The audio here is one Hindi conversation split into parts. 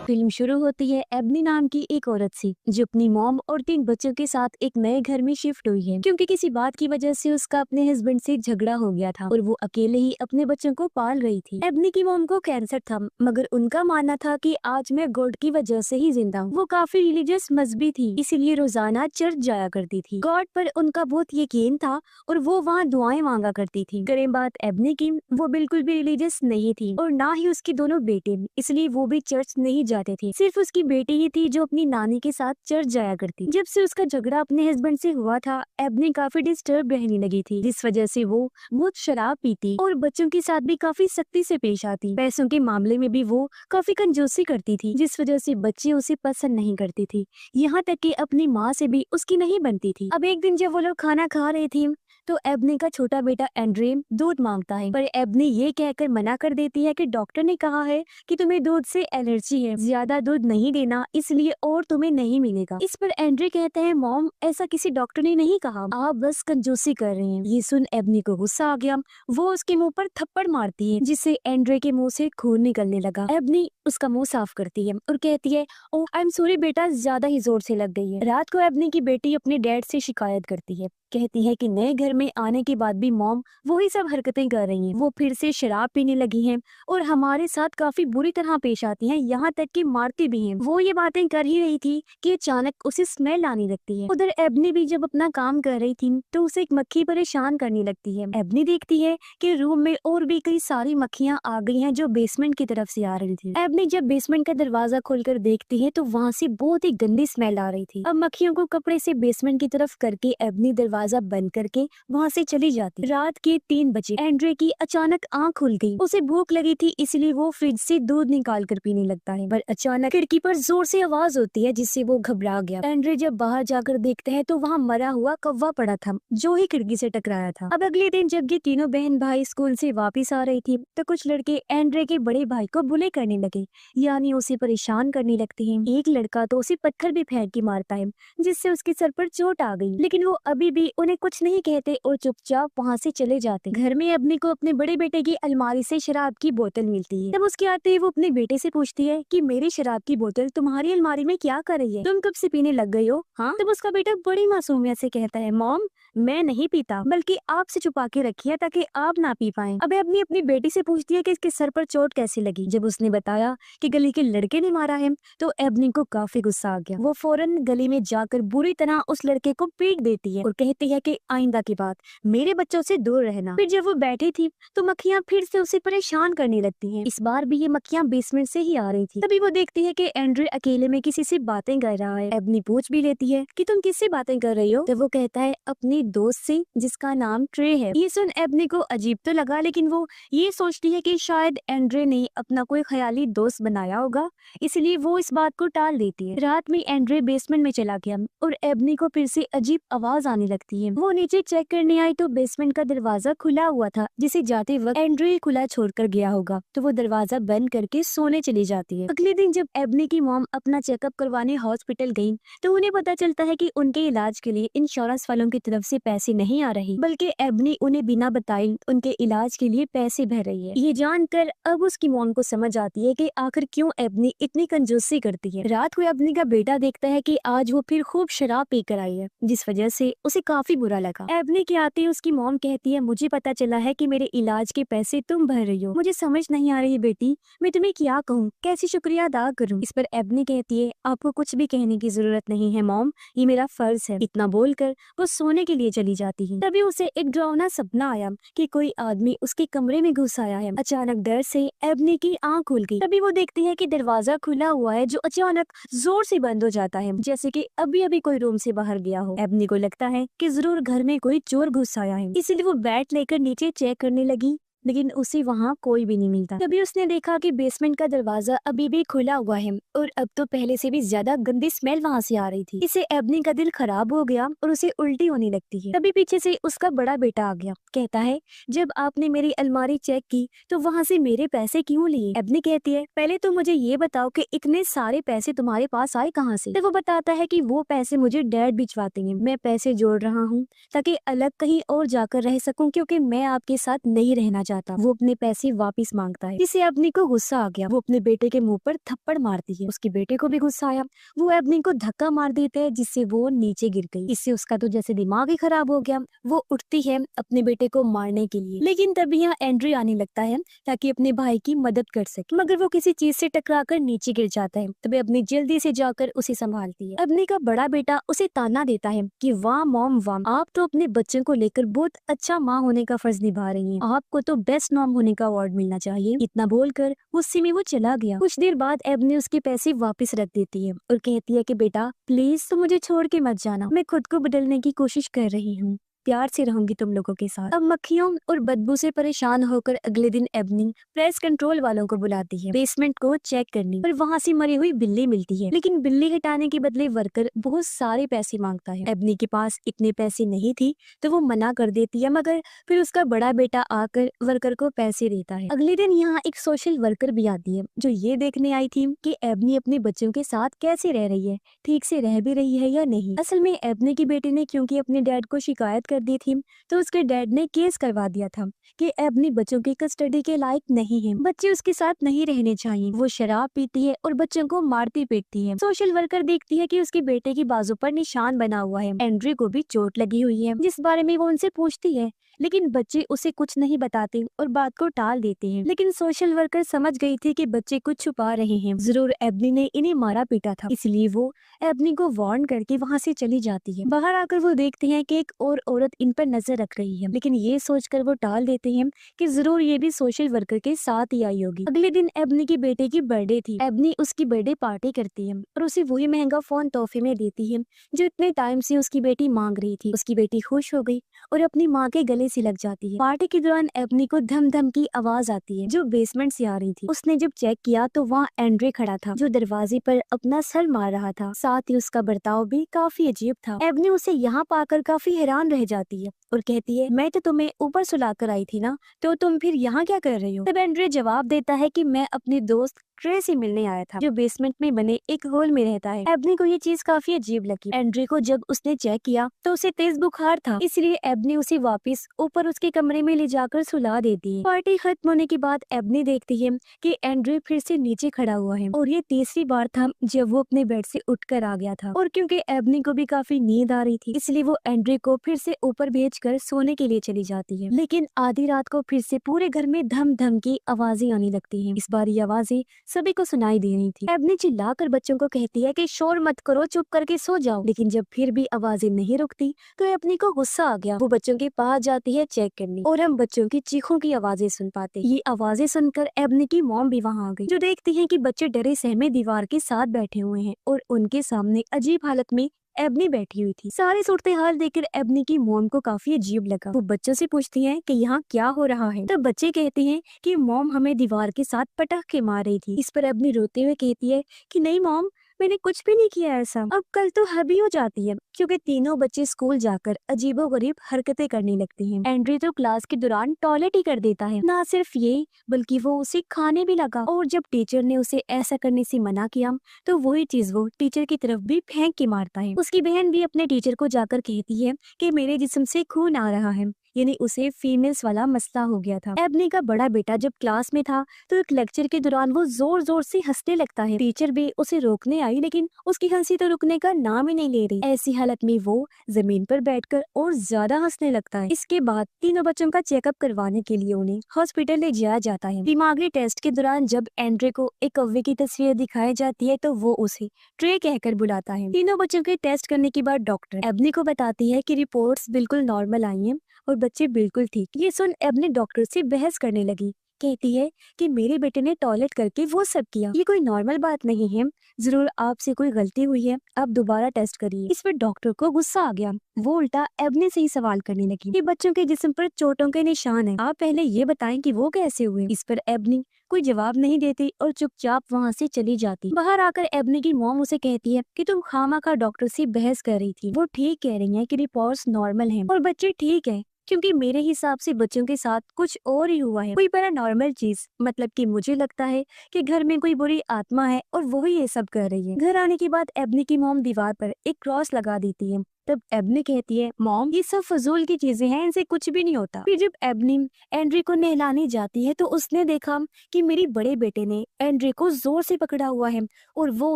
फिल्म शुरू होती है एबनी नाम की एक औरत से जो अपनी मॉम और 3 बच्चों के साथ एक नए घर में शिफ्ट हुई है क्योंकि किसी बात की वजह से उसका अपने हस्बैंड से झगड़ा हो गया था और वो अकेले ही अपने बच्चों को पाल रही थी। एबनी की मॉम को कैंसर था मगर उनका मानना था कि आज मैं गॉड की वजह से ही जिंदा हूँ। वो काफी रिलीजियस मजहबी थी, इसीलिए रोजाना चर्च जाया करती थी। गॉड पर उनका बहुत यकीन था और वो वहाँ दुआएं मांगा करती थी। करें बात एबनी की, वो बिल्कुल भी रिलीजियस नहीं थी और ना ही उसके दोनों बेटे, इसलिए वो भी चर्च नहीं जाते थे। सिर्फ उसकी बेटी ही थी जो अपनी नानी के साथ चर्च जाया करती। जब से उसका झगड़ा अपने हस्बैंड से हुआ था, एबनी काफी डिस्टर्ब रहने लगी थी, जिस वजह से वो बहुत शराब पीती और बच्चों के साथ भी काफी सख्ती से पेश आती। पैसों के मामले में भी वो काफी कंजूसी करती थी, जिस वजह से बच्चे उसे पसंद नहीं करती थी, यहाँ तक कि अपनी माँ से भी उसकी नहीं बनती थी। अब एक दिन जब वो लोग खाना खा रहे थे तो एबनी का छोटा बेटा एंड्रे दूध मांगता है, पर एबनी ये कहकर मना कर देती है कि डॉक्टर ने कहा है कि तुम्हें दूध से एलर्जी है, ज्यादा दूध नहीं देना, इसलिए और तुम्हें नहीं मिलेगा। इस पर एंड्रे कहते हैं, मॉम ऐसा किसी डॉक्टर ने नहीं कहा, आप बस कंजूसी कर रहे हैं। ये सुन एबनी को गुस्सा आ गया, वो उसके मुंह पर थप्पड़ मारती है जिससे एंड्रे के मुंह से खून निकलने लगा। एबनी उसका मुंह साफ करती है और कहती है, ओह आई एम सॉरी बेटा, ज्यादा ही जोर से लग गई है। रात को एबनी की बेटी अपने डैड से शिकायत करती है, कहती है कि नए घर में आने के बाद भी मॉम वही सब हरकतें कर रही हैं। वो फिर से शराब पीने लगी हैं और हमारे साथ काफी बुरी तरह पेश आती हैं, यहाँ तक कि मारती भी हैं। वो ये बातें कर ही रही थी कि अचानक उसे स्मेल आने लगती है। उधर एबनी भी जब अपना काम कर रही थी तो उसे एक मक्खी परेशान करने लगती है। एबनी देखती है कि रूम में और भी कई सारी मक्खियाँ आ गई हैं जो बेसमेंट की तरफ से आ रही थी। एबनी जब बेसमेंट का दरवाजा खोलकर देखती है तो वहाँ से बहुत ही गंदी स्मेल आ रही थी। अब मक्खियों को कपड़े से बेसमेंट की तरफ करके एबनी दरवाजा बंद करके वहाँ से चली जाती। रात के 3 बजे एंड्रे की अचानक आंख खुल गई। उसे भूख लगी थी, इसलिए वो फ्रिज से दूध निकाल कर पीने लगता है, पर अचानक खिड़की पर जोर से आवाज होती है जिससे वो घबरा गया। एंड्रे जब बाहर जाकर देखते हैं तो वहाँ मरा हुआ कौवा पड़ा था जो ही खिड़की से टकराया था। अब अगले दिन जब ये तीनों बहन भाई स्कूल से वापिस आ रही थी तो कुछ लड़के एंड्रे के बड़े भाई को बुले करने लगे, यानी उसे परेशान करने लगते हैं। एक लड़का तो उसे पत्थर भी फेंक के मारता है जिससे उसके सर पर चोट आ गई, लेकिन वो अभी भी उन्हें कुछ नहीं कहते और चुपचाप वहाँ से चले जाते। घर में एबनी को अपने बड़े बेटे की अलमारी से शराब की बोतल मिलती है। तब उसके आते ही वो अपने बेटे से पूछती है कि मेरी शराब की बोतल तुम्हारी अलमारी में क्या कर रही है, तुम कब से पीने लग गई हो? हाँ, तब उसका बेटा बड़ी मासूमियत से कहता है, मॉम मैं नहीं पीता, बल्कि आपसे छुपा के रखी है ताकि आप ना पी पाएं। अब एबनी अपनी बेटी से पूछती है कि इसके सर पर चोट कैसे लगी। जब उसने बताया कि गली के लड़के ने मारा है तो एबनी को काफी गुस्सा आ गया। वो फौरन गली में जाकर बुरी तरह उस लड़के को पीट देती है और कहती है कि आइंदा की बात मेरे बच्चों से दूर रहना। फिर जब वो बैठी थी तो मक्खियाँ फिर से उसे परेशान करने लगती हैं। इस बार भी ये मक्खियाँ बेसमेंट से ही आ रही थी। तभी वो देखती है कि एंड्रे अकेले में किसी से बातें कर रहा है। एबनी पूछ भी लेती है कि तुम किससे बातें कर रही हो, तो वो कहता है अपनी दोस्त से जिसका नाम ट्रे है। ये सुन एबनी को अजीब तो लगा, लेकिन वो ये सोचती है कि शायद एंड्रे ने अपना कोई ख्याली दोस्त बनाया होगा, इसलिए वो इस बात को टाल देती है। रात में एंड्रे बेसमेंट में चला गया और एबनी को फिर से अजीब आवाज आने लगती है। वो नीचे चेक करने आई तो बेसमेंट का दरवाजा खुला हुआ था, जिसे जाते वक्त एंड्रे खुला छोड़कर गया होगा, तो वो दरवाजा बंद करके सोने चली जाती है। अगले दिन जब एबनी की मॉम अपना चेकअप करवाने हॉस्पिटल गई तो उन्हें पता चलता है कि उनके इलाज के लिए इंश्योरेंस वालों की तरफ से पैसे नहीं आ रही, बल्कि एबनी उन्हें बिना बताए उनके इलाज के लिए पैसे भर रही है। ये जानकर अब उसकी मॉम को समझ आती है कि आखिर क्यों एबनी इतनी कंजूसी करती है। रात को एबनी का बेटा देखता है कि आज वो फिर खूब शराब पीकर आई है, जिस वजह से उसे काफी बुरा लगा। एबनी के आते ही उसकी मॉम कहती है, मुझे पता चला है कि मेरे इलाज के पैसे तुम भर रही हो, मुझे समझ नहीं आ रही बेटी, मैं तुम्हें क्या कहूँ, कैसी शुक्रिया अदा करूँ। इस पर एबनी कहती है, आपको कुछ भी कहने की जरूरत नहीं है मॉम, ये मेरा फर्ज है। इतना बोलकर वो सोने के लिए चली जाती है। तभी उसे एक डरावना सपना आया कि कोई आदमी उसके कमरे में घुस आया है। अचानक डर से एबनी की आंख खुल गई। तभी वो देखती है कि दरवाजा खुला हुआ है जो अचानक जोर से बंद हो जाता है, जैसे कि अभी अभी कोई रूम से बाहर गया हो। एबनी को लगता है कि जरूर घर में कोई चोर घुस आया है, इसलिए वो बैट लेकर नीचे चेक करने लगी, लेकिन उसे वहाँ कोई भी नहीं मिलता। तभी उसने देखा कि बेसमेंट का दरवाजा अभी भी खुला हुआ है और अब तो पहले से भी ज्यादा गंदी स्मेल वहाँ से आ रही थी। इससे एबनी का दिल खराब हो गया और उसे उल्टी होने लगती है। तभी पीछे से उसका बड़ा बेटा आ गया, कहता है, जब आपने मेरी अलमारी चेक की तो वहाँ से मेरे पैसे क्यों लिए? एबनी कहती है, पहले तो मुझे ये बताओ कि इतने सारे पैसे तुम्हारे पास आए कहाँ से? तो वो बताता है कि वो पैसे मुझे डैड भिजवाते हैं, मैं पैसे जोड़ रहा हूँ ताकि अलग कहीं और जाकर रह सकूं, क्योंकि मैं आपके साथ नहीं रहना चाहता। चाहता, वो अपने पैसे वापस मांगता है। इसे एबनी को गुस्सा आ गया, वो अपने बेटे के मुंह पर थप्पड़ मारती है। उसके बेटे को भी गुस्सा आया, वो एबनी को धक्का मार देता है जिससे वो नीचे गिर गई। इससे उसका तो जैसे दिमाग ही खराब हो गया। वो उठती है अपने बेटे को मारने के लिए, लेकिन तभी यहाँ एंड्री आने लगता है ताकि अपने भाई की मदद कर सके, मगर वो किसी चीज से टकराकर नीचे गिर जाता है। तभी एबनी जल्दी से जाकर उसे संभालती है। एबनी का बड़ा बेटा उसे ताना देता है कि वाह मॉम वाह, आप तो अपने बच्चों को लेकर बहुत अच्छा माँ होने का फर्ज निभा रही हैं, आपको तो बेस्ट मॉम होने का अवार्ड मिलना चाहिए। इतना बोलकर गुस्से में वो चला गया। कुछ देर बाद एबनी उसके पैसे वापस रख देती है और कहती है कि बेटा प्लीज तुम मुझे छोड़ के मत जाना, मैं खुद को बदलने की कोशिश कर रही हूँ, प्यार से रहूंगी तुम लोगों के साथ। अब मक्खियों और बदबू से परेशान होकर अगले दिन एबनी प्रेस कंट्रोल वालों को बुलाती है बेसमेंट को चेक करने, और वहाँ से मरी हुई बिल्ली मिलती है, लेकिन बिल्ली हटाने के बदले वर्कर बहुत सारे पैसे मांगता है। एबनी के पास इतने पैसे नहीं थी तो वो मना कर देती है, मगर फिर उसका बड़ा बेटा आकर वर्कर को पैसे देता है। अगले दिन यहाँ एक सोशल वर्कर भी आती है जो ये देखने आई थी कि एबनी अपने बच्चों के साथ कैसे रह रही है, ठीक से रह भी रही है या नहीं। असल में एबनी की बेटी ने क्योंकि अपने डैड को शिकायत कर दी थी तो उसके डैड ने केस करवा दिया था कि एबनी बच्चों की कस्टडी के लायक नहीं है, बच्चे उसके साथ नहीं रहने चाहिए, वो शराब पीती है और बच्चों को मारती पीटती है। सोशल वर्कर देखती है कि उसके बेटे की बाजू पर निशान बना हुआ है, एंड्री को भी चोट लगी हुई है, जिस बारे में वो उनसे पूछती है, लेकिन बच्चे उसे कुछ नहीं बताते और बात को टाल देते हैं। लेकिन सोशल वर्कर समझ गई थी कि बच्चे कुछ छुपा रहे हैं, जरूर एबनी ने इन्हें मारा पीटा था, इसलिए वो एबनी को वार्न करके वहाँ से चली जाती है। बाहर आकर वो देखते हैं कि एक और औरत इन पर नजर रख रही है, लेकिन ये सोचकर वो टाल देते हैं कि जरूर ये भी सोशल वर्कर के साथ ही आई होगी। अगले दिन एबनी की बेटे की बर्थडे थी। एबनी उसकी बर्थडे पार्टी करती है और उसे वही महंगा फोन तोहफे में देती है जो इतने टाइम से उसकी बेटी मांग रही थी। उसकी बेटी खुश हो गई और अपनी माँ के गले से लग जाती है। पार्टी के दौरान एबनी को धम धम की आवाज आती है जो बेसमेंट से आ रही थी। उसने जब चेक किया तो वहाँ एंड्रे खड़ा था जो दरवाजे पर अपना सर मार रहा था, साथ ही उसका बर्ताव भी काफी अजीब था। एबनी उसे यहाँ पाकर काफी हैरान रह जाती है और कहती है मैं तो तुम्हें ऊपर सुलाकर आई थी ना, तो तुम फिर यहाँ क्या कर रही हो। तब एंड्रे जवाब देता है कि मैं अपने दोस्त ट्रे से मिलने आया था जो बेसमेंट में बने एक होल में रहता है। एबनी को ये चीज काफी अजीब लगी। एंड्रे को जब उसने चेक किया तो उसे तेज बुखार था, इसलिए एबनी उसे वापस ऊपर उसके कमरे में ले जाकर सुला देती है। पार्टी खत्म होने के बाद एबनी देखती है कि एंड्रे फिर से नीचे खड़ा हुआ है और ये तीसरी बार था जब वो अपने बेड से उठकर आ गया था। और क्योंकि एबनी को भी काफी नींद आ रही थी इसलिए वो एंड्रे को फिर से ऊपर भेजकर सोने के लिए चली जाती है। लेकिन आधी रात को फिर से पूरे घर में धम धम की आवाजें आने लगती है। इस बार ये आवाजें सभी को सुनाई दे रही थी। एबनी चिल्लाकर बच्चों को कहती है कि शोर मत करो, चुप करके सो जाओ, लेकिन जब फिर भी आवाजें नहीं रुकती तो एबनी को गुस्सा आ गया। वो बच्चों के पास जाती है चेक करने और हम बच्चों की चीखों की आवाजें सुन पाते। ये आवाजें सुनकर एबनी की मॉम भी वहाँ आ गई जो देखती है कि बच्चे डरे सहमे दीवार के साथ बैठे हुए हैं और उनके सामने अजीब हालत में एबनी बैठी हुई थी। सारे सूरत हाल देखकर एबनी की मॉम को काफी अजीब लगा। वो बच्चों से पूछती है कि यहाँ क्या हो रहा है। तो बच्चे कहते हैं कि मॉम हमें दीवार के साथ पटाखे मार रही थी। इस पर एबनी रोते हुए कहती है कि नहीं मॉम, मैंने कुछ भी नहीं किया ऐसा। अब कल तो हबी हो जाती है क्योंकि तीनों बच्चे स्कूल जाकर अजीबोगरीब हरकतें करने लगते हैं। एंड्री तो क्लास के दौरान टॉयलेट ही कर देता है। ना सिर्फ ये बल्कि वो उसे खाने भी लगा और जब टीचर ने उसे ऐसा करने से मना किया तो वही चीज वो टीचर की तरफ भी फेंक के मारता है। उसकी बहन भी अपने टीचर को जाकर कहती है कि मेरे जिस्म से खून आ रहा है, यानी उसे फीमेल्स वाला मसला हो गया था। एबनी का बड़ा बेटा जब क्लास में था तो एक लेक्चर के दौरान वो जोर जोर से हंसने लगता है। टीचर भी उसे रोकने आई लेकिन उसकी हंसी तो रुकने का नाम ही नहीं ले रही। ऐसी हालत में वो जमीन पर बैठकर और ज्यादा हंसने लगता है। इसके बाद तीनों बच्चों का चेकअप करवाने के लिए उन्हें हॉस्पिटल ले जाया जाता है। दिमागी टेस्ट के दौरान जब एंड्रे को एक कौवे की तस्वीर दिखाई जाती है तो वो उसे ट्रे कहकर बुलाता है। तीनों बच्चों के टेस्ट करने के बाद डॉक्टर एबनी को बताती है कि रिपोर्ट्स बिल्कुल नॉर्मल आई हैं और बच्चे बिल्कुल ठीक। ये सुन एबनी डॉक्टर से बहस करने लगी। कहती है कि मेरे बेटे ने टॉयलेट करके वो सब किया, ये कोई नॉर्मल बात नहीं है, जरूर आपसे कोई गलती हुई है, आप दोबारा टेस्ट करिए। इस पर डॉक्टर को गुस्सा आ गया। वो उल्टा एबनी से ही सवाल करने लगी कि बच्चों के जिस्म पर चोटों के निशान हैं, आप पहले ये बताएं कि वो कैसे हुए। इस पर एबनी कोई जवाब नहीं देती और चुपचाप वहाँ से चली जाती। बाहर आकर एबनी की मॉम उसे कहती है कि तुम खामखा डॉक्टर से बहस कर रही थी, वो ठीक कह रही है कि रिपोर्ट्स नॉर्मल हैं और बच्चे ठीक है, क्योंकि मेरे हिसाब से बच्चों के साथ कुछ और ही हुआ है, कोई पैरानॉर्मल चीज। मतलब कि मुझे लगता है कि घर में कोई बुरी आत्मा है और वो ही ये सब कर रही है। घर आने के बाद एबनी की मॉम दीवार पर एक क्रॉस लगा देती है तब एबनी कहती है, मॉम ये सब फजूल की चीजें हैं, इनसे कुछ भी नहीं होता। फिर जब एबनी एंड्री को नहलाने जाती है तो उसने देखा कि मेरे बड़े बेटे ने एंड्री को जोर से पकड़ा हुआ है और वो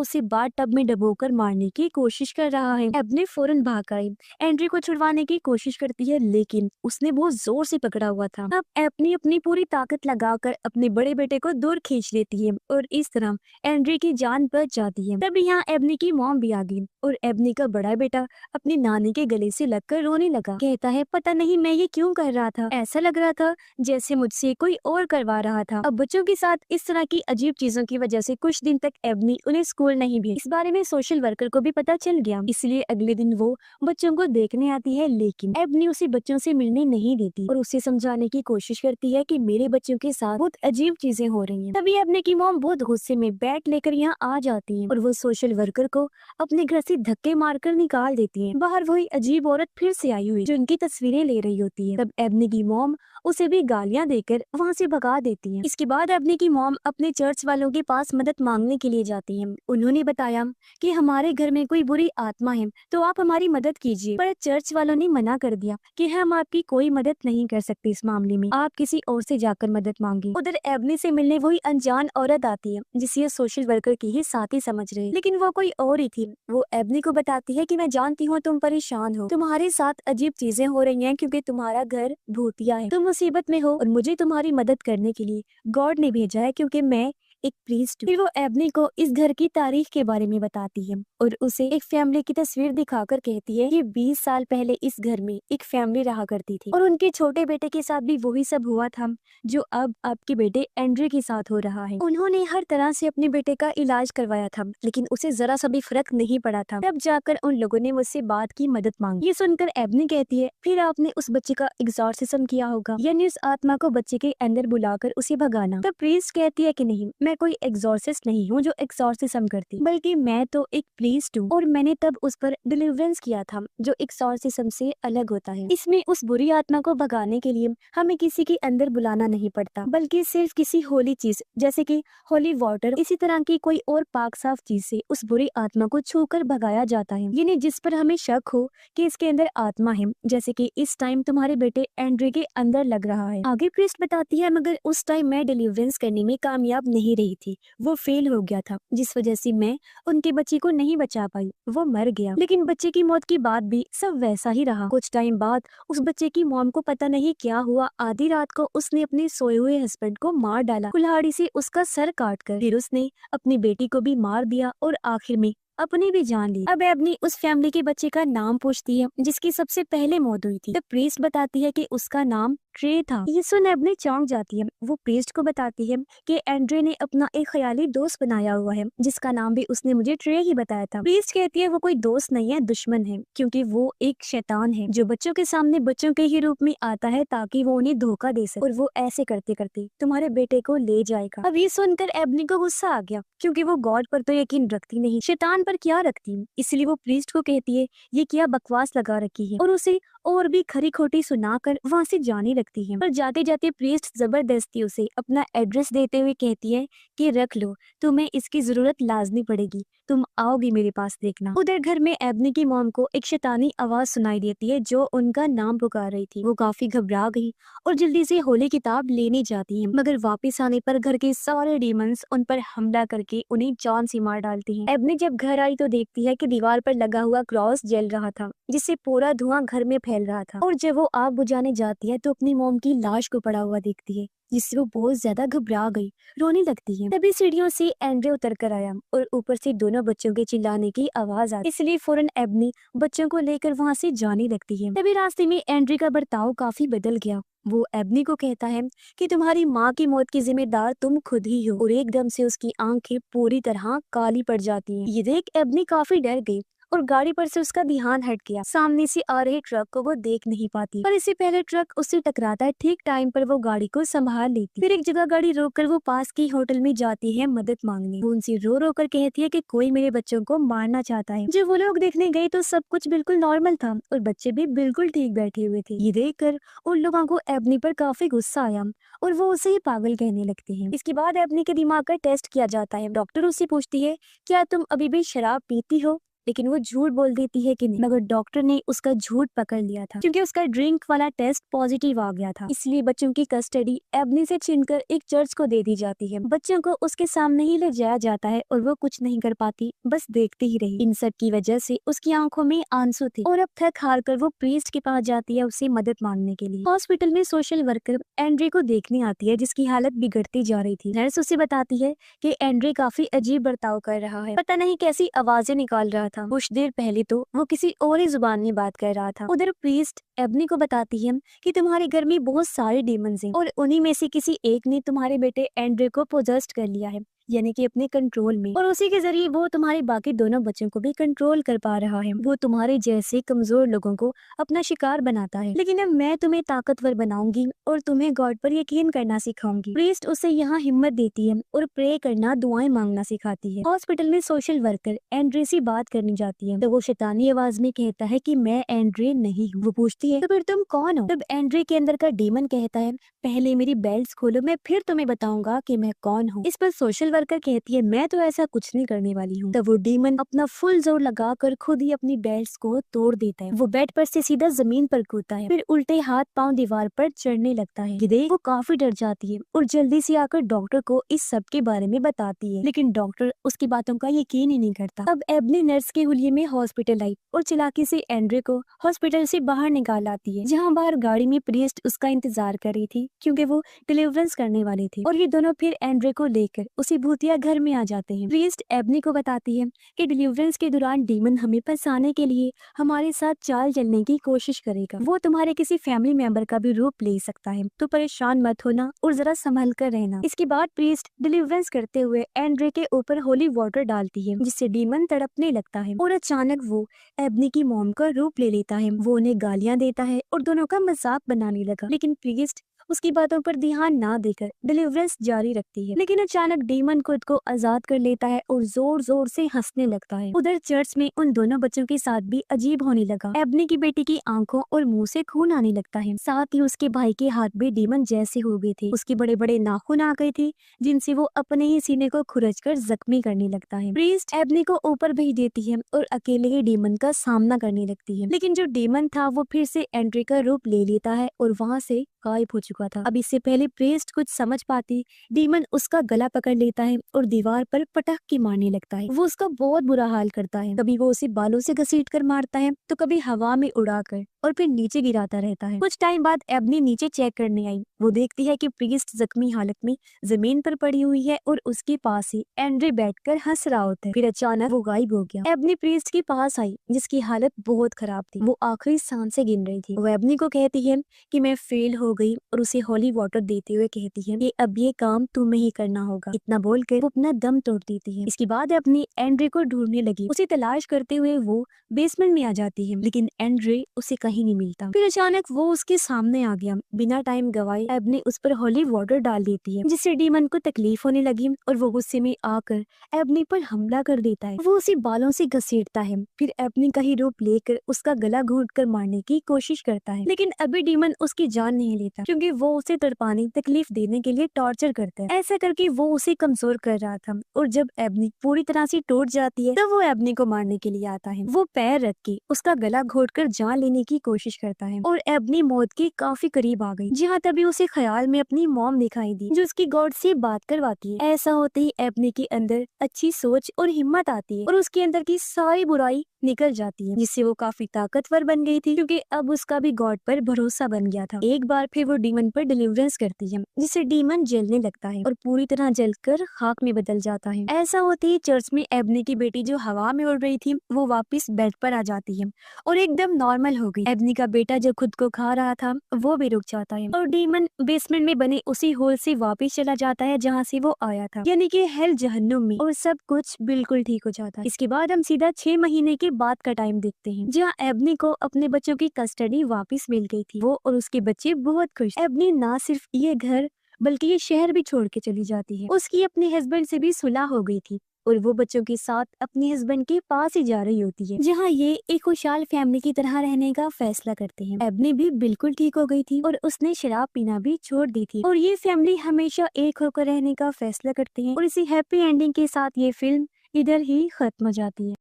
उसे बाथ टब में डुबोकर मारने की कोशिश कर रहा है। एबनी फौरन भाग आई, एंड्री को छुड़वाने की कोशिश करती है, लेकिन उसने बहुत जोर से पकड़ा हुआ था। अब एबनी अपनी पूरी ताकत लगाकर अपने बड़े बेटे को दूर खींच लेती है और इस तरह एंड्री की जान बच जाती है। तब यहाँ एबनी की मॉम भी आ गई और एबनी का बड़ा बेटा अपनी नानी के गले से लगकर रोने लगा। कहता है, पता नहीं मैं ये क्यों कर रहा था, ऐसा लग रहा था जैसे मुझसे कोई और करवा रहा था। अब बच्चों के साथ इस तरह की अजीब चीजों की वजह से कुछ दिन तक एबनी उन्हें स्कूल नहीं भेजी। इस बारे में सोशल वर्कर को भी पता चल गया, इसलिए अगले दिन वो बच्चों को देखने आती है, लेकिन एबनी उसे बच्चों से मिलने नहीं देती और उसे समझाने की कोशिश करती है कि मेरे बच्चों के साथ बहुत अजीब चीजें हो रही हैं। तभी एबनी की मॉम बहुत गुस्से में बैट लेकर यहाँ आ जाती है और वो सोशल वर्कर को अपने घर से धक्के मारकर निकाल देती है। बाहर वही अजीब औरत फिर से आई हुई जो उनकी तस्वीरें ले रही होती है। तब एबनी की मॉम उसे भी गालियां देकर वहाँ से भगा देती है। इसके बाद एबनी की मॉम अपने चर्च वालों के पास मदद मांगने के लिए जाती है। उन्होंने बताया कि हमारे घर में कोई बुरी आत्मा है, तो आप हमारी मदद कीजिए। पर चर्च वालों ने मना कर दिया कि हम आपकी कोई मदद नहीं कर सकते इस मामले में, आप किसी और से जाकर मदद मांगे। उधर एबनी से मिलने वही अनजान औरत आती है जिसे ये सोशल वर्कर की ही साथी समझ रहे, लेकिन वो कोई और ही थी। वो एबनी को बताती है कि मैं जानती हूँ तुम परेशान हो, तुम्हारे साथ अजीब चीजें हो रही हैं क्योंकि तुम्हारा घर भूतिया है, तुम मुसीबत में हो और मुझे तुम्हारी मदद करने के लिए गॉड ने भेजा है क्योंकि मैं एक प्रीस्ट हूँ। फिर वो एबनी को इस घर की तारीख के बारे में बताती है और उसे एक फैमिली की तस्वीर दिखाकर कहती है कि 20 साल पहले इस घर में एक फैमिली रहा करती थी और उनके छोटे बेटे के साथ भी वही सब हुआ था जो अब आपके बेटे एंड्रे के साथ हो रहा है। उन्होंने हर तरह से अपने बेटे का इलाज करवाया था, लेकिन उसे जरा सा भी फर्क नहीं पड़ा था। तब जाकर उन लोगों ने मुझसे बात की मदद मांगी। ये सुनकर एबनी कहती है, फिर आपने उस बच्चे का एग्जॉर्सिज्म किया होगा, यानी उस आत्मा को बच्चे के अंदर बुलाकर उसे भगाना। तब प्रीस्ट कहती है कि नहीं, मैं कोई एग्जॉर्सिस्ट नहीं हूँ जो एग्जॉर्सिज्म करती, बल्कि मैं तो एक प्रीस्ट हूँ और मैंने तब उस पर डिलीवरेंस किया था जो एग्जॉर्सिज्म से अलग होता है। इसमें उस बुरी आत्मा को भगाने के लिए हमें किसी के अंदर बुलाना नहीं पड़ता, बल्कि सिर्फ किसी होली चीज जैसे कि होली वाटर, इसी तरह की कोई और पाक साफ चीज से उस बुरी आत्मा को छूकर भगाया जाता है। यानी जिस पर हमें शक हो कि इसके अंदर आत्मा है, जैसे कि इस टाइम तुम्हारे बेटे एंड्रे के अंदर लग रहा है। आगे प्रीस्ट बताती है, मगर उस टाइम मैं डिलीवरेंस करने में कामयाब नहीं रही थी, वो फेल हो गया था, जिस वजह से मैं उनके बच्चे को नहीं बचा पाई, वो मर गया। लेकिन बच्चे की मौत के बाद भी सब वैसा ही रहा। कुछ टाइम बाद उस बच्चे की मॉम को पता नहीं क्या हुआ, आधी रात को उसने अपने सोए हुए हस्बैंड को मार डाला, कुल्हाड़ी से उसका सर काट कर। फिर उसने अपनी बेटी को भी मार दिया और आखिर में अपनी भी जान ली। अब एबनी उस फैमिली के बच्चे का नाम पूछती है जिसकी सबसे पहले मौत हुई थी। तो प्रीस्ट बताती है कि उसका नाम ट्रे था। ये सुन एबनी चौंक जाती है। वो प्रीस्ट को बताती है कि एंड्रे ने अपना एक ख्याली दोस्त बनाया हुआ है जिसका नाम भी उसने मुझे ट्रे ही बताया था। प्रीस्ट कहती है वो कोई दोस्त नहीं है, दुश्मन है, क्योंकि वो एक शैतान है जो बच्चों के सामने बच्चों के ही रूप में आता है ताकि वो उन्हें धोखा दे सके, और वो ऐसे करते करते तुम्हारे बेटे को ले जाएगा। अब ये सुनकर एबनी को गुस्सा आ गया, क्योंकि वो गॉड पर तो यकीन रखती नहीं, शैतान पर क्या रखती। इसलिए वो प्रीस्ट को कहती है ये क्या बकवास लगा रखी है और उसे और भी खरी खोटी सुनाकर वहाँ से जाने लगती है। पर जाते जाते प्रीस्ट जबरदस्ती उसे अपना एड्रेस देते हुए कहती है कि रख लो, तुम्हें इसकी जरूरत लाजमी पड़ेगी, तुम आओगी मेरे पास देखना। उधर घर में एबनी की मॉम को एक शैतानी आवाज सुनाई देती है जो उनका नाम पुकार रही थी। वो काफी घबरा गई और जल्दी से होली किताब लेने जाती है, मगर वापस आने पर घर के सारे डीमंस उन पर हमला करके उन्हें जान से मार डालती हैं। एबनी जब घर आई तो देखती है कि दीवार पर लगा हुआ क्रॉस जल रहा था, जिससे पूरा धुआं घर में फैल रहा था। और जब वो आग बुझाने जाती है तो अपनी मॉम की लाश को पड़ा हुआ देखती है, जिससे वो बहुत ज्यादा घबरा गई, रोने लगती है। तभी सीढ़ियों से एंड्रे उतर कर आया और ऊपर से दोनों बच्चों के चिल्लाने की आवाज आई, इसलिए फौरन एबनी बच्चों को लेकर वहाँ से जाने लगती है। तभी रास्ते में एंड्रे का बर्ताव काफी बदल गया। वो एबनी को कहता है कि तुम्हारी माँ की मौत की जिम्मेदार तुम खुद ही हो, और एकदम से उसकी आंखें पूरी तरह काली पड़ जाती हैं। ये देख एबनी काफी डर गई और गाड़ी पर से उसका ध्यान हट गया। सामने से आ रहे ट्रक को वो देख नहीं पाती, पर इससे पहले ट्रक उससे टकराता है। ठीक टाइम पर वो गाड़ी को संभाल लेती। फिर एक जगह गाड़ी रोककर वो पास की होटल में जाती है मदद मांगने। वो उनसे रो रो कर कहती है कि कोई मेरे बच्चों को मारना चाहता है। जब वो लोग देखने गए तो सब कुछ बिल्कुल नॉर्मल था और बच्चे भी बिल्कुल ठीक बैठे हुए थे। ये देख कर उन लोगों को एबनी पर काफी गुस्सा आया और वो उसे ही पागल कहने लगते हैं। इसके बाद एबनी के दिमाग का टेस्ट किया जाता है। डॉक्टर उससे पूछती है क्या तुम अभी भी शराब पीती हो? लेकिन वो झूठ बोल देती है कि नहीं, मगर डॉक्टर ने उसका झूठ पकड़ लिया था क्योंकि उसका ड्रिंक वाला टेस्ट पॉजिटिव आ गया था। इसलिए बच्चों की कस्टडी एबनी से छीनकर एक चर्च को दे दी जाती है। बच्चों को उसके सामने ही ले जाया जाता है और वो कुछ नहीं कर पाती, बस देखती ही रही। इन सब की वजह से उसकी आंखों में आंसू थे और अब थक हार कर वो प्रीस्ट के पास जाती है उससे मदद मांगने के लिए। हॉस्पिटल में सोशल वर्कर एंड्रे को देखने आती है जिसकी हालत बिगड़ती जा रही थी। नर्स उसे बताती है कि एंड्रे काफी अजीब बर्ताव कर रहा है, पता नहीं कैसी आवाजें निकाल रहा था। कुछ देर पहले तो वो किसी और ही जुबान में बात कर रहा था। उधर प्रीस्ट एबनी को बताती है कि तुम्हारे घर में बहुत सारे डीमंस हैं और उन्हीं में से किसी एक ने तुम्हारे बेटे एंड्रे को पोजेस्ट कर लिया है, यानी कि अपने कंट्रोल में, और उसी के जरिए वो तुम्हारे बाकी दोनों बच्चों को भी कंट्रोल कर पा रहा है। वो तुम्हारे जैसे कमजोर लोगों को अपना शिकार बनाता है, लेकिन अब मैं तुम्हें ताकतवर बनाऊंगी और तुम्हें गॉड पर यकीन करना सिखाऊंगी। प्रीस्ट उसे यहाँ हिम्मत देती है और प्रे करना, दुआएं मांगना सिखाती है। हॉस्पिटल में सोशल वर्कर एंड्रे से बात करने जाती है तो वो शैतानी आवाज में कहता है कि मैं एंड्रे नहीं हूँ। वो पूछती है तो फिर तुम कौन हो? तब एंड्रे के अंदर का डीमन कहता है पहले मेरी बेल्ट खोलो, मैं फिर तुम्हें बताऊंगा कि मैं कौन हूँ। इस पर सोशल वर्कर कहती है मैं तो ऐसा कुछ नहीं करने वाली हूँ। तब वो डीमन अपना फुल जोर लगाकर खुद ही अपनी बेल्ट को तोड़ देता है। वो बेड पर से सीधा जमीन पर कूदता है, फिर उल्टे हाथ पांव दीवार पर चढ़ने लगता है। ये देख वो काफी डर जाती है और जल्दी से आकर डॉक्टर को इस सब के बारे में बताती है, लेकिन डॉक्टर उसकी बातों का यकीन ही नहीं करता। अब एबनी नर्स के हुलिये में हॉस्पिटल आई और चालाकी से एंड्रे को हॉस्पिटल से बाहर निकाल आती है, जहाँ बाहर गाड़ी में प्रीस्ट उसका इंतजार कर रही थी क्योंकि वो डिलीवरेंस करने वाली थी। और ये दोनों फिर एंड्रे को लेकर उसी भूतिया घर में आ जाते हैं। प्रीस्ट एबनी को बताती है कि डिलीवरेंस के दौरान डीमन हमें फंसाने के लिए हमारे साथ चाल चलने की कोशिश करेगा। वो तुम्हारे किसी फैमिली मेंबर का भी रूप ले सकता है, तो परेशान मत होना और जरा संभल कर रहना। इसके बाद प्रीस्ट डिलीवरेंस करते हुए एंड्रे के ऊपर होली वाटर डालती है, जिससे डीमन तड़पने लगता है और अचानक वो एबनी की मॉम का रूप ले लेता है। वो उन्हें गालियां देता है और दोनों का मजाक बनाने लगा, लेकिन प्रीस्ट उसकी बातों पर ध्यान ना देकर डिलीवरेंस जारी रखती है। लेकिन अचानक डीमन खुद को आजाद कर लेता है और जोर जोर से हंसने लगता है। उधर चर्च में उन दोनों बच्चों के साथ भी अजीब होने लगा। एबनी की बेटी की आंखों और मुंह से खून आने लगता है, साथ ही उसके भाई के हाथ भी डीमन जैसे हो गए थे। उसके बड़े बड़े नाखून आ गए थे जिनसे वो अपने ही सीने को खुरच कर जख्मी करने लगता है। प्रीस्ट एबनी को ऊपर भेज देती है और अकेले ही डीमन का सामना करने लगती है, लेकिन जो डीमन था वो फिर से एंड्रे का रूप ले लेता है और वहाँ से गायब हो चुका था। अब इससे पहले प्रीस्ट कुछ समझ पाती, डीमन उसका गला पकड़ लेता है और दीवार पर पटक के मारने लगता है। वो उसका बहुत बुरा हाल करता है, कभी वो उसे बालों से घसीट कर मारता है तो कभी हवा में उड़ाकर और फिर नीचे गिराता रहता है। कुछ टाइम बाद एबनी नीचे चेक करने आई। वो देखती है कि प्रीस्ट जख्मी हालत में जमीन पर पड़ी हुई है और उसके पास ही एंड्रे बैठकर हंस रहा होता है। फिर अचानक वो गायब हो गया। एबनी प्रीस्ट के पास आई जिसकी हालत बहुत खराब थी। वो आखिरी सांसें गिन रही थी। वो एबनी को कहती है कि मैं फेल हो गई और उसे होली वाटर देते हुए कहती है कि अब ये काम तुम्हें ही करना होगा। इतना बोलकर वो अपना दम तोड़ देती है। इसके बाद अपनी एंड्रे को ढूंढने लगी। उसे तलाश करते हुए वो बेसमेंट में आ जाती है, लेकिन एंड्रे उसे कहीं नहीं मिलता। फिर अचानक वो उसके सामने आ गया। बिना टाइम गवाए एबनी उस पर होली वाटर डाल देती है, जिससे डीमन को तकलीफ होने लगी और वो गुस्से में आकर एबनी पर हमला कर देता है। वो उसे बालों से घसीटता है, फिर एबनी का ही रूप लेकर उसका गला घोंट कर मारने की कोशिश करता है, लेकिन अभी डीमन उसकी जान नहीं लेता क्योंकि वो उसे तड़पाने, तकलीफ देने के लिए टॉर्चर करता है। ऐसा करके वो उसे कमजोर कर रहा था और जब एबनी पूरी तरह से टूट जाती है तब वो एबनी को मारने के लिए आता है। वो पैर रख के उसका गला घोंटकर जान लेने की कोशिश करता है और एबनी मौत के काफी करीब आ गई, जहाँ तभी उसे ख्याल में अपनी मॉम दिखाई दी जो उसकी गॉड से बात करवाती है। ऐसा होते ही एबनी के अंदर अच्छी सोच और हिम्मत आती है और उसके अंदर की सारी बुराई निकल जाती है, जिससे वो काफी ताकतवर बन गई थी क्योंकि अब उसका भी गॉड पर भरोसा बन गया था। एक बार फिर वो डीमन पर डिलीवरेंस करती है, जिससे डीमन जलने लगता है और पूरी तरह जलकर खाक में बदल जाता है। ऐसा होते ही चर्च में एबनी की बेटी जो हवा में उड़ रही थी वो वापस बेड पर आ जाती है और एकदम नॉर्मल हो गई। एबनी का बेटा जो खुद को खा रहा था वो भी रुक जाता है और डीमन बेसमेंट में बने उसी होल से वापस चला जाता है जहाँ से वो आया था, यानी कि हेल जहन्नुम में, और सब कुछ बिल्कुल ठीक हो जाता है। इसके बाद हम सीधा 6 महीने के बाद का टाइम देखते हैं, जहाँ एबनी को अपने बच्चों की कस्टडी वापस मिल गई थी। वो और उसके बच्चे बहुत खुश। एबनी ना सिर्फ ये घर बल्कि ये शहर भी छोड़ के चली जाती है। उसकी अपने हस्बैंड से भी सुलह हो गई थी और वो बच्चों के साथ अपने हस्बैंड के पास ही जा रही होती है, जहाँ ये एक खुशहाल फैमिली की तरह रहने का फैसला करते हैं। एबनी भी बिल्कुल ठीक हो गई थी और उसने शराब पीना भी छोड़ दी थी और ये फैमिली हमेशा एक होकर रहने का फैसला करते हैं और इसी हैप्पी एंडिंग के साथ ये फिल्म इधर ही खत्म हो जाती है।